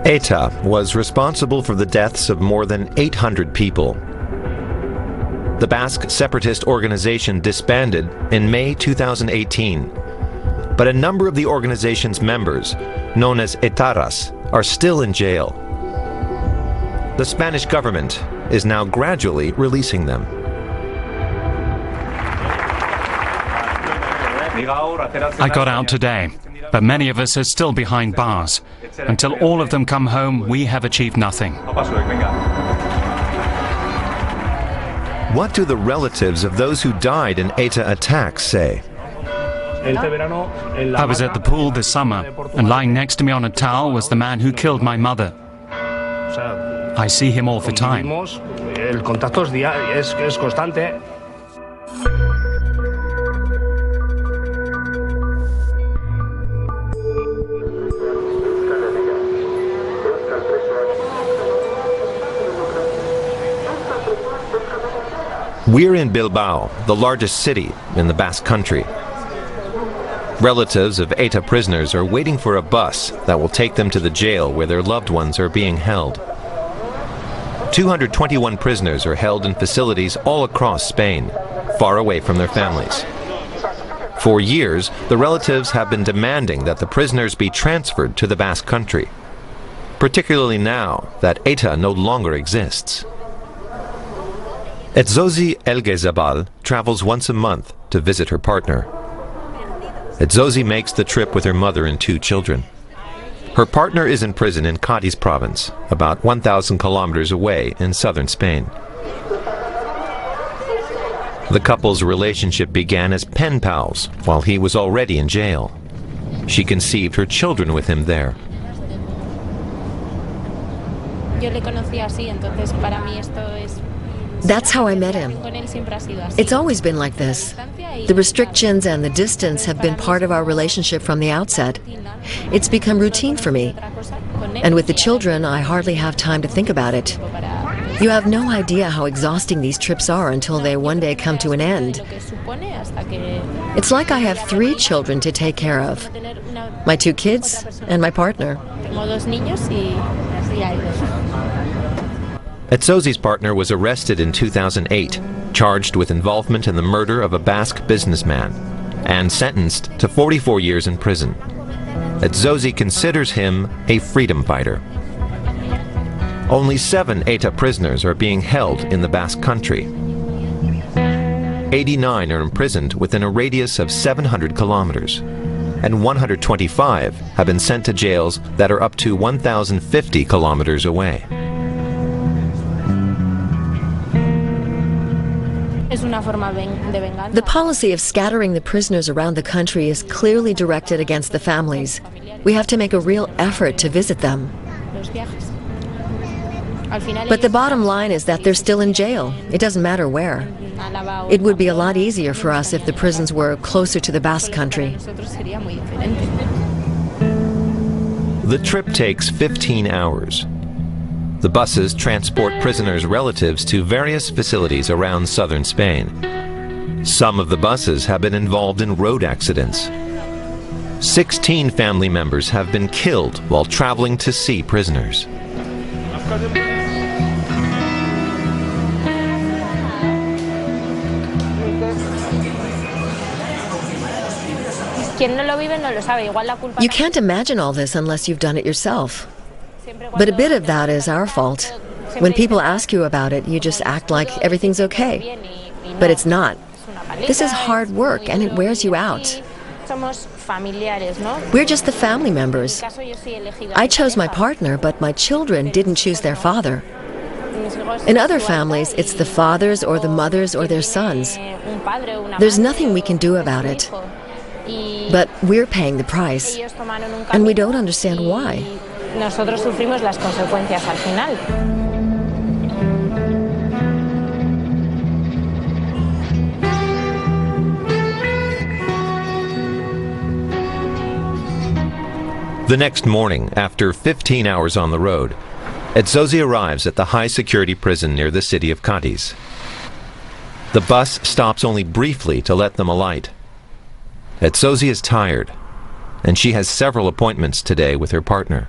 ETA was responsible for the deaths of more than 800 people. The Basque separatist organization disbanded in May 2018, but a number of the organization's members, known as Etarras, are still in jail. The Spanish government is now gradually releasing them. I got out today, but many of us are still behind bars. Until all of them come home, we have achieved nothing. What do the relatives of those who died in ETA attacks say? I was at the pool this summer, and lying next to me on a towel was the man who killed my mother. I see him all the time. We're in Bilbao, the largest city in the Basque Country. Relatives of ETA prisoners are waiting for a bus that will take them to the jail where their loved ones are being held. 221 prisoners are held in facilities all across Spain, far away from their families. For years, the relatives have been demanding that the prisoners be transferred to the Basque Country, particularly now that ETA no longer exists. Etzosi Elgezabal travels once a month to visit her partner. Etzosi makes the trip with her mother and 2 children. Her partner is in prison in Cádiz province, about 1,000 kilometers away in southern Spain. The couple's relationship began as pen pals while he was already in jail. She conceived her children with him there. That's how I met him. It's always been like this. The restrictions and the distance have been part of our relationship from the outset. It's become routine for me. And with the children, I hardly have time to think about it. You have no idea how exhausting these trips are until they one day come to an end. It's like I have 3 children to take care of. My 2 kids and my partner. Etzosi's partner was arrested in 2008, charged with involvement in the murder of a Basque businessman, and sentenced to 44 years in prison. Etzosi considers him a freedom fighter. Only 7 ETA prisoners are being held in the Basque Country. 89 are imprisoned within a radius of 700 kilometers, and 125 have been sent to jails that are up to 1,050 kilometers away. The policy of scattering the prisoners around the country is clearly directed against the families. We have to make a real effort to visit them. But the bottom line is that they're still in jail. It doesn't matter where. It would be a lot easier for us if the prisons were closer to the Basque Country. The trip takes 15 hours. The buses transport prisoners' relatives to various facilities around southern Spain. Some of the buses have been involved in road accidents. 16 family members have been killed while traveling to see prisoners. You can't imagine all this unless you've done it yourself. But a bit of that is our fault. When people ask you about it, you just act like everything's okay. But it's not. This is hard work and it wears you out. We're just the family members. I chose my partner, but my children didn't choose their father. In other families, it's the fathers or the mothers or their sons. There's nothing we can do about it. But we're paying the price, and we don't understand why. Nosotros sufrimos las consecuencias al final. The next morning, after 15 hours on the road, Etzosi arrives at the high-security prison near the city of Cádiz. The bus stops only briefly to let them alight. Etzosi is tired, and she has several appointments today with her partner.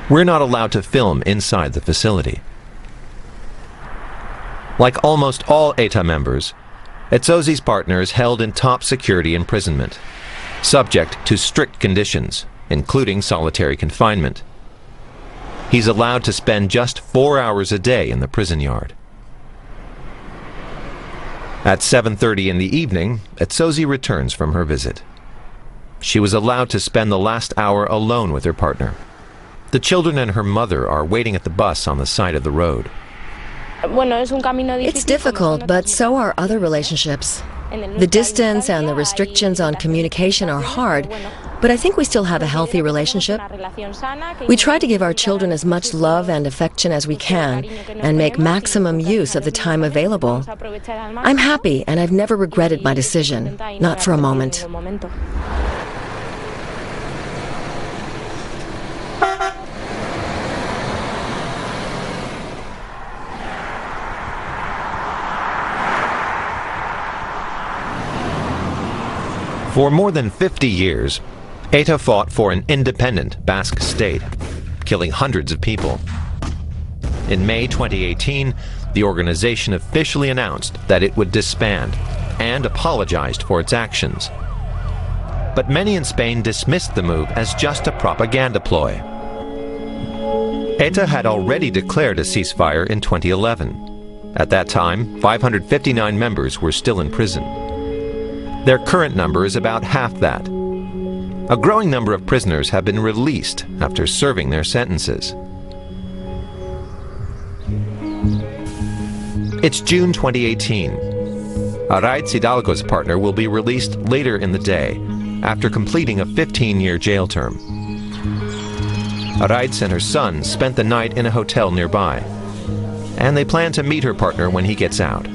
We're not allowed to film inside the facility. Like almost all ETA members, Etsozi's partner is held in top security imprisonment, subject to strict conditions, including solitary confinement. He's allowed to spend just 4 hours a day in the prison yard. At 7:30 in the evening, Etsozi returns from her visit. She was allowed to spend the last hour alone with her partner. The children and her mother are waiting at the bus on the side of the road. It's difficult, but so are other relationships. The distance and the restrictions on communication are hard, but I think we still have a healthy relationship. We try to give our children as much love and affection as we can and make maximum use of the time available. I'm happy, and I've never regretted my decision, not for a moment. For more than 50 years, ETA fought for an independent Basque state, killing hundreds of people. In May 2018, the organization officially announced that it would disband and apologized for its actions. But many in Spain dismissed the move as just a propaganda ploy. ETA had already declared a ceasefire in 2011. At that time, 559 members were still in prison. Their current number is about half that. A growing number of prisoners have been released after serving their sentences. It's June 2018. Arraiz Hidalgo's partner will be released later in the day after completing a 15-year jail term. Arraiz and her son spent the night in a hotel nearby, and they plan to meet her partner when he gets out.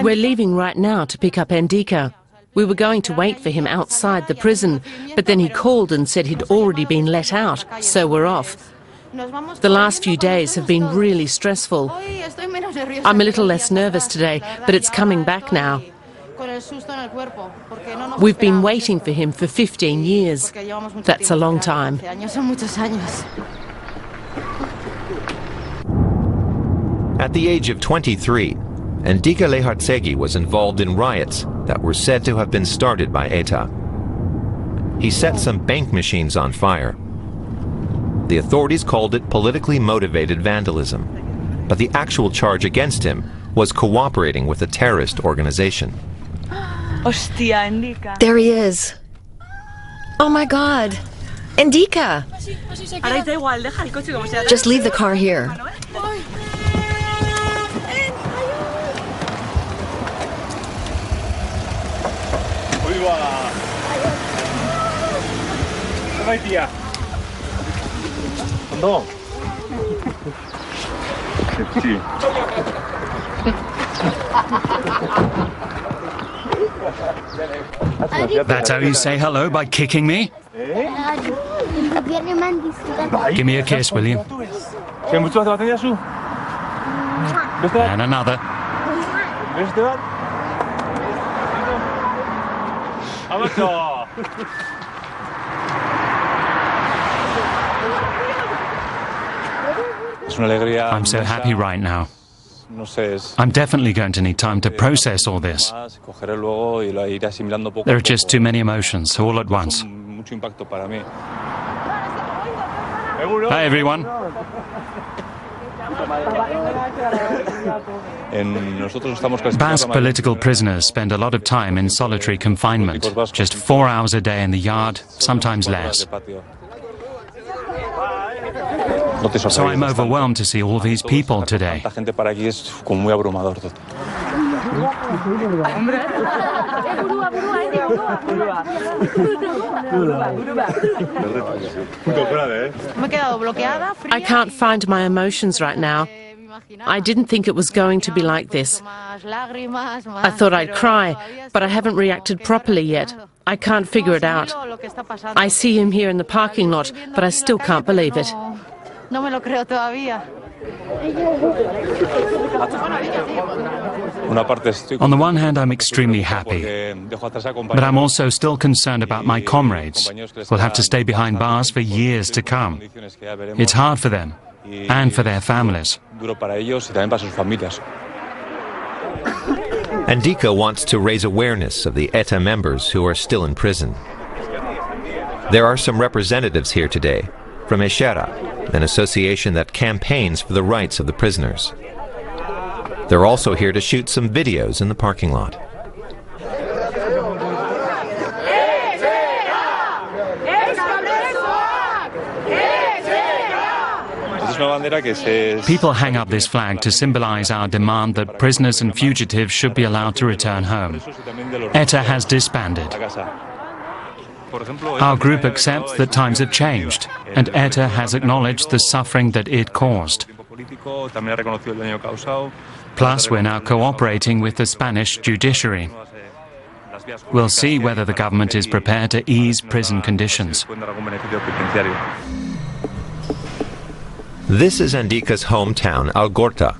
We're leaving right now to pick up Endika. We were going to wait for him outside the prison, but then he called and said he'd already been let out, so we're off. The last few days have been really stressful. I'm a little less nervous today, but it's coming back now. We've been waiting for him for 15 years. That's a long time. At the age of 23, Endika Lejartzegi was involved in riots that were said to have been started by ETA. He set some bank machines on fire. The authorities called it politically motivated vandalism, but the actual charge against him was cooperating with a terrorist organization. There he is. Oh my God. Endika! Just leave the car here. That's how you say hello, by kicking me? Give me a kiss, will you? And another. I'm so happy right now. I'm definitely going to need time to process all this. There are just too many emotions all at once. Hi, everyone. Basque political prisoners spend a lot of time in solitary confinement, just 4 hours a day in the yard, sometimes less. So I'm overwhelmed to see all these people today. I can't find my emotions right now. I didn't think it was going to be like this. I thought I'd cry, but I haven't reacted properly yet. I can't figure it out. I see him here in the parking lot, but I still can't believe it. No me lo creo todavía. On the one hand, I'm extremely happy, but I'm also still concerned about my comrades who'll have to stay behind bars for years to come. It's hard for them and for their families. Endika wants to raise awareness of the ETA members who are still in prison. There are some representatives here today from Eshera, an association that campaigns for the rights of the prisoners. They're also here to shoot some videos in the parking lot. People hang up this flag to symbolize our demand that prisoners and fugitives should be allowed to return home. ETA has disbanded. Our group accepts that times have changed, and ETA has acknowledged the suffering that it caused. Plus, we're now cooperating with the Spanish judiciary. We'll see whether the government is prepared to ease prison conditions. This is Endika's hometown, Algorta.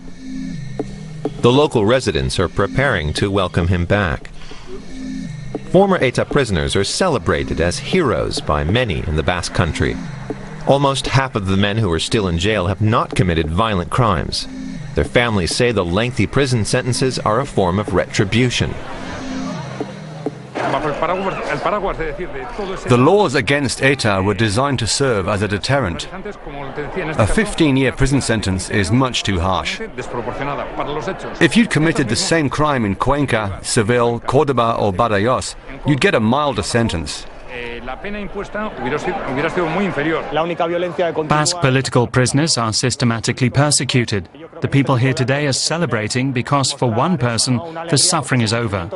The local residents are preparing to welcome him back. Former ETA prisoners are celebrated as heroes by many in the Basque Country. Almost half of the men who are still in jail have not committed violent crimes. Their families say the lengthy prison sentences are a form of retribution. The laws against ETA were designed to serve as a deterrent. A 15-year prison sentence is much too harsh. If you'd committed the same crime in Cuenca, Seville, Córdoba or Badajoz, you'd get a milder sentence. Basque political prisoners are systematically persecuted. The people here today are celebrating because for one person, the suffering is over.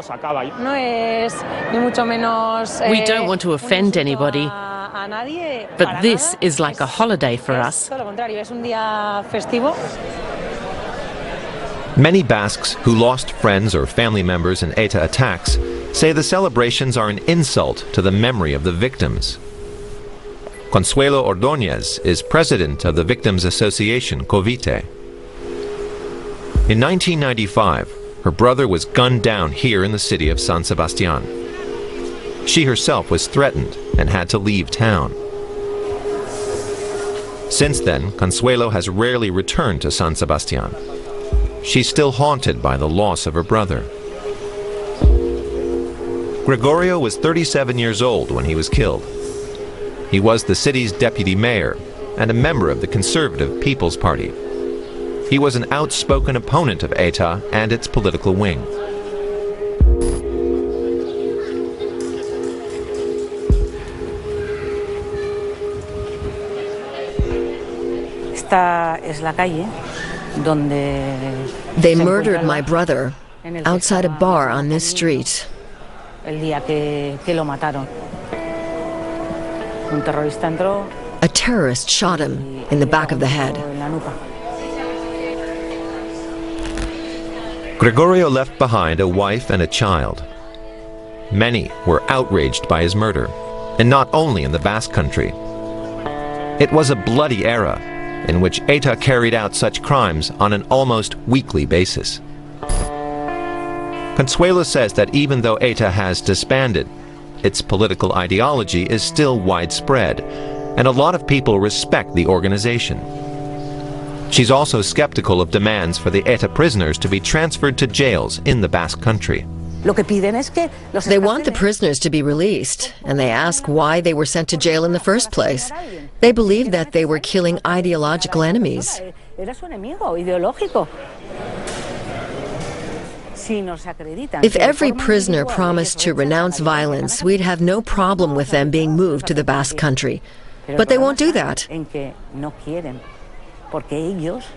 We don't want to offend anybody, but this is like a holiday for us. Many Basques who lost friends or family members in ETA attacks say the celebrations are an insult to the memory of the victims. Consuelo Ordóñez is president of the Victims Association, Covite. In 1995, her brother was gunned down here in the city of San Sebastián. She herself was threatened and had to leave town. Since then, Consuelo has rarely returned to San Sebastián. She's still haunted by the loss of her brother. Gregorio was 37 years old when he was killed. He was the city's deputy mayor and a member of the Conservative People's Party. He was an outspoken opponent of ETA and its political wing. They murdered my brother outside a bar on this street. A terrorist shot him in the back of the head. Gregorio left behind a wife and a child. Many were outraged by his murder, and not only in the Basque Country. It was a bloody era in which ETA carried out such crimes on an almost weekly basis. Consuelo says that even though ETA has disbanded, its political ideology is still widespread, and a lot of people respect the organization. She's also skeptical of demands for the ETA prisoners to be transferred to jails in the Basque Country. They want the prisoners to be released, and they ask why they were sent to jail in the first place. They believe that they were killing ideological enemies. If every prisoner promised to renounce violence, we'd have no problem with them being moved to the Basque Country. But they won't do that.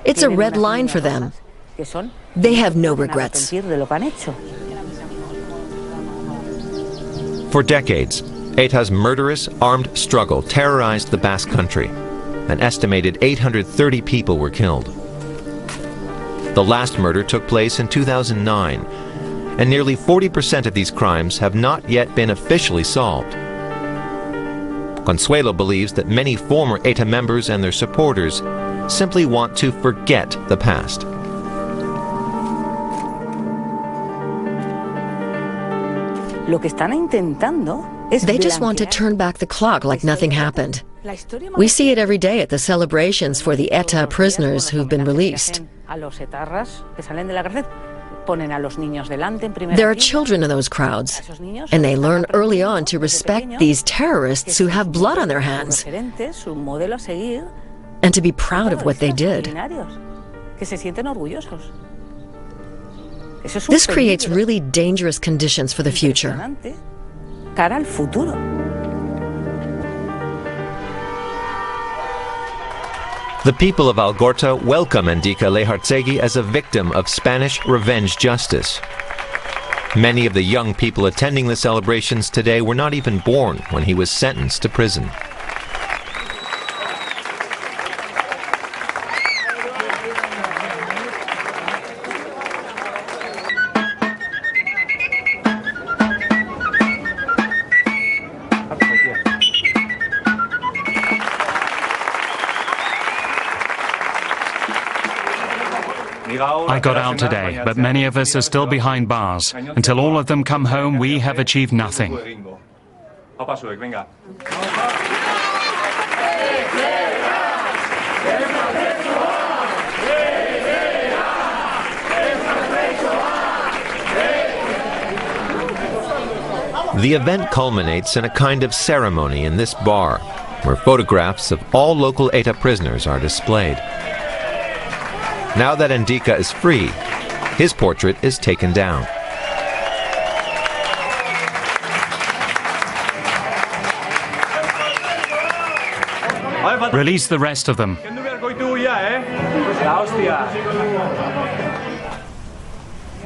It's a red line for them. They have no regrets. For decades, ETA's murderous armed struggle terrorized the Basque Country. An estimated 830 people were killed. The last murder took place in 2009, and nearly 40% of these crimes have not yet been officially solved. Consuelo believes that many former ETA members and their supporters simply want to forget the past. They just want to turn back the clock like nothing happened. We see it every day at the celebrations for the ETA prisoners who've been released. There are children in those crowds, and they learn early on to respect these terrorists who have blood on their hands, and to be proud of what they did. This creates really dangerous conditions for the future. The people of Algorta welcome Endika Lejartzegi as a victim of Spanish revenge justice. Many of the young people attending the celebrations today were not even born when he was sentenced to prison. I got out today, but many of us are still behind bars. Until all of them come home, we have achieved nothing. The event culminates in a kind of ceremony in this bar, where photographs of all local ETA prisoners are displayed. Now that Endika is free, his portrait is taken down. Release the rest of them.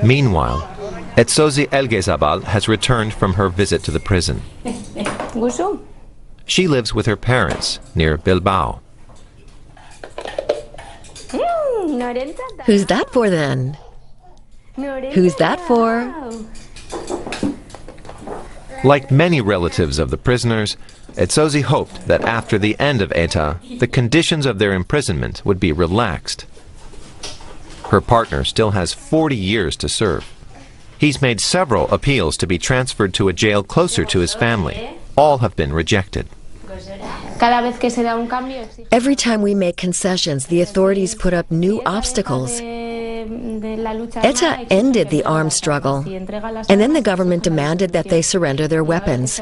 Meanwhile, Etsozi Elgezabal has returned from her visit to the prison. She lives with her parents near Bilbao. Who's that for then? Who's that for? Like many relatives of the prisoners, Etsozi hoped that after the end of ETA, the conditions of their imprisonment would be relaxed. Her partner still has 40 years to serve. He's made several appeals to be transferred to a jail closer to his family. All have been rejected. Every time we make concessions, the authorities put up new obstacles. ETA ended the armed struggle, and then the government demanded that they surrender their weapons.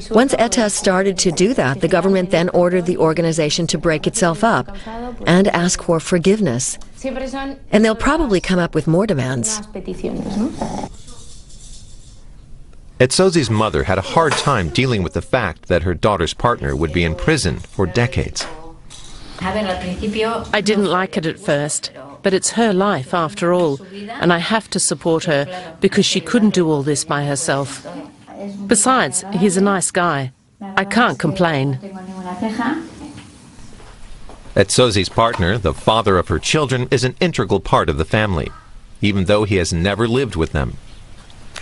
Once ETA started to do that, the government then ordered the organization to break itself up and ask for forgiveness. And they'll probably come up with more demands. Etsozi's mother had a hard time dealing with the fact that her daughter's partner would be in prison for decades. I didn't like it at first, but it's her life after all, and I have to support her because she couldn't do all this by herself. Besides, he's a nice guy. I can't complain. Etsozi's partner, the father of her children, is an integral part of the family, even though he has never lived with them.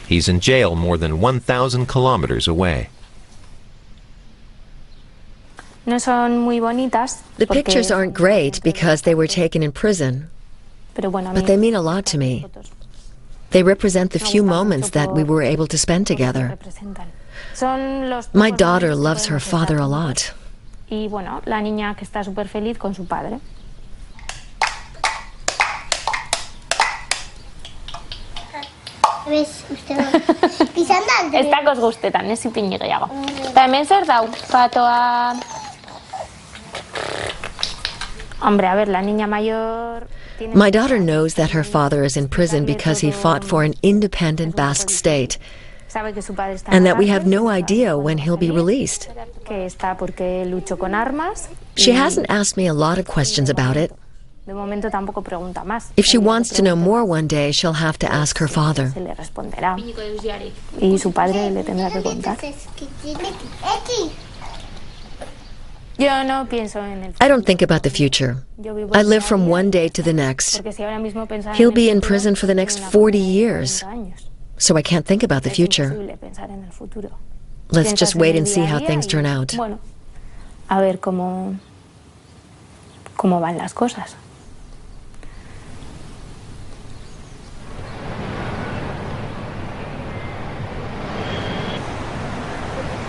He's in jail more than 1,000 kilometers away. The pictures aren't great because they were taken in prison, but they mean a lot to me. They represent the few moments that we were able to spend together. My daughter loves her father a lot. My daughter knows that her father is in prison because he fought for an independent Basque state, and that we have no idea when he'll be released. She hasn't asked me a lot of questions about it. If she wants to know more one day, she'll have to ask her father. I don't think about the future. I live from one day to the next. He'll be in prison for the next 40 years, so I can't think about the future. Let's just wait and see how things turn out.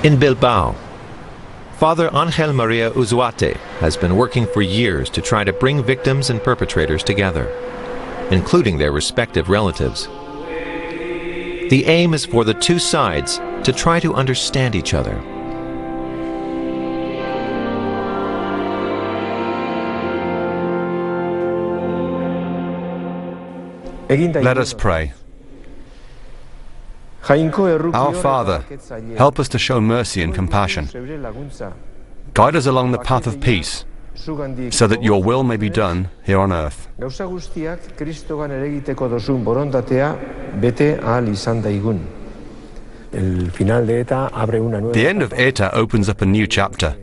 In Bilbao, Father Ángel María Uzuate has been working for years to try to bring victims and perpetrators together, including their respective relatives. The aim is for the two sides to try to understand each other. Let us pray. Our Father, help us to show mercy and compassion. Guide us along the path of peace, so that your will may be done here on earth. The end of ETA opens up a new chapter.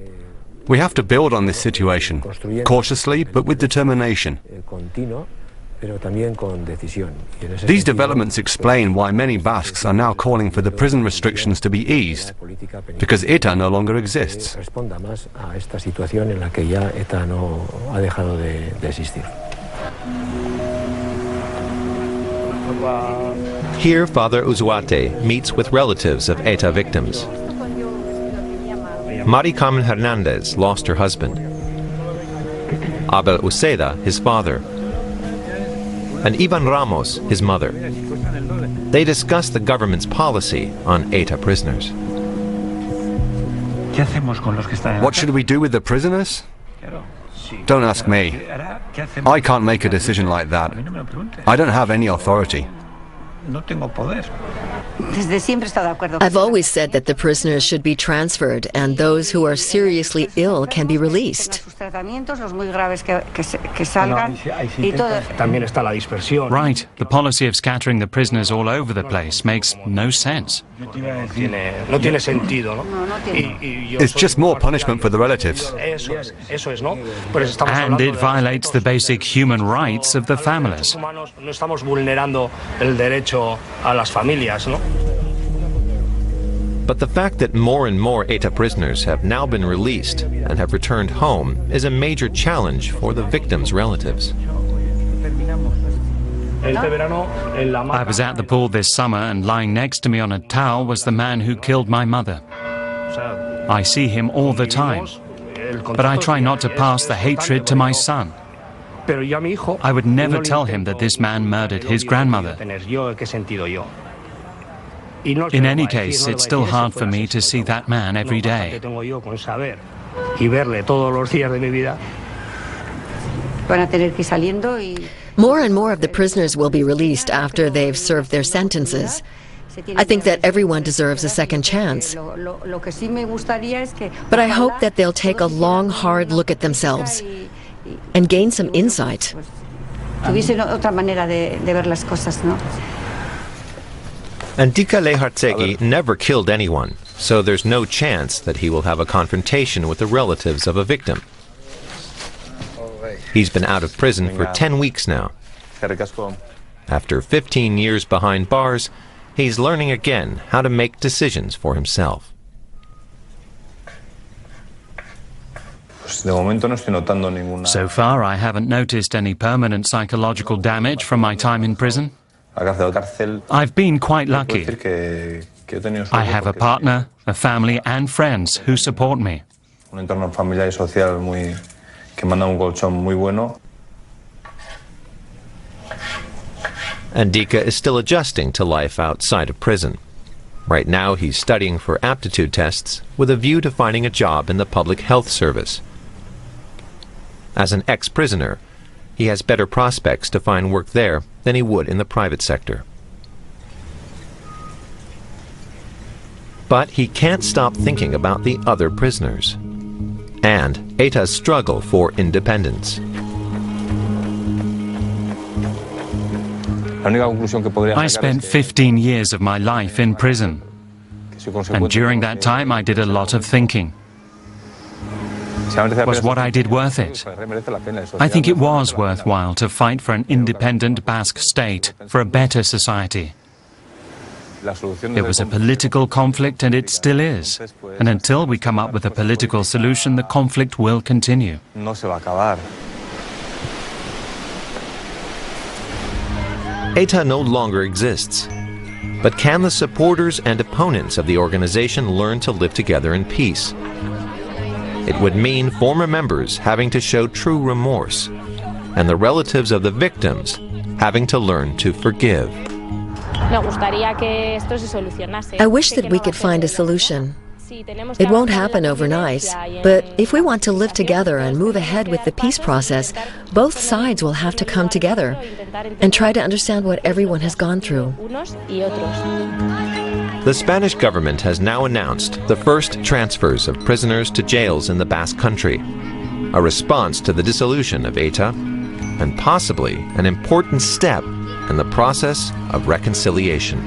We have to build on this situation, cautiously but with determination. These developments explain why many Basques are now calling for the prison restrictions to be eased, because ETA no longer exists. Here, Father Uzuate meets with relatives of ETA victims. Mari Carmen Hernandez lost her husband, Abel Uceda his father, and Ivan Ramos, his mother. They discuss the government's policy on ETA prisoners. What should we do with the prisoners? Don't ask me. I can't make a decision like that. I don't have any authority. I've always said that the prisoners should be transferred and those who are seriously ill can be released. Right, the policy of scattering the prisoners all over the place makes no sense. It's just more punishment for the relatives. And it violates the basic human rights of the families. But the fact that more and more ETA prisoners have now been released and have returned home is a major challenge for the victims' relatives. I was at the pool this summer, and lying next to me on a towel was the man who killed my mother. I see him all the time, but I try not to pass the hatred to my son. I would never tell him that this man murdered his grandmother. In any case, it's still hard for me to see that man every day. More and more of the prisoners will be released after they've served their sentences. I think that everyone deserves a second chance. But I hope that they'll take a long, hard look at themselves and gain some insight. Andika Lehartsegi never killed anyone, so there's no chance that he will have a confrontation with the relatives of a victim. He's been out of prison for 10 weeks now. After 15 years behind bars, he's learning again how to make decisions for himself. So far, I haven't noticed any permanent psychological damage from my time in prison. I've been quite lucky. I have a partner, a family, and friends who support me. Andika is still adjusting to life outside of prison. Right now, he's studying for aptitude tests with a view to finding a job in the public health service. As an ex-prisoner, he has better prospects to find work there than he would in the private sector. But he can't stop thinking about the other prisoners and ETA's struggle for independence. I spent 15 years of my life in prison, and during that time I did a lot of thinking. Was what I did worth it? I think it was worthwhile to fight for an independent Basque state, for a better society. There was a political conflict, and it still is. And until we come up with a political solution, the conflict will continue. ETA no longer exists. But can the supporters and opponents of the organization learn to live together in peace? It would mean former members having to show true remorse, and the relatives of the victims having to learn to forgive. I wish that we could find a solution. It won't happen overnight, but if we want to live together and move ahead with the peace process, both sides will have to come together and try to understand what everyone has gone through. The Spanish government has now announced the first transfers of prisoners to jails in the Basque Country, a response to the dissolution of ETA, and possibly an important step in the process of reconciliation.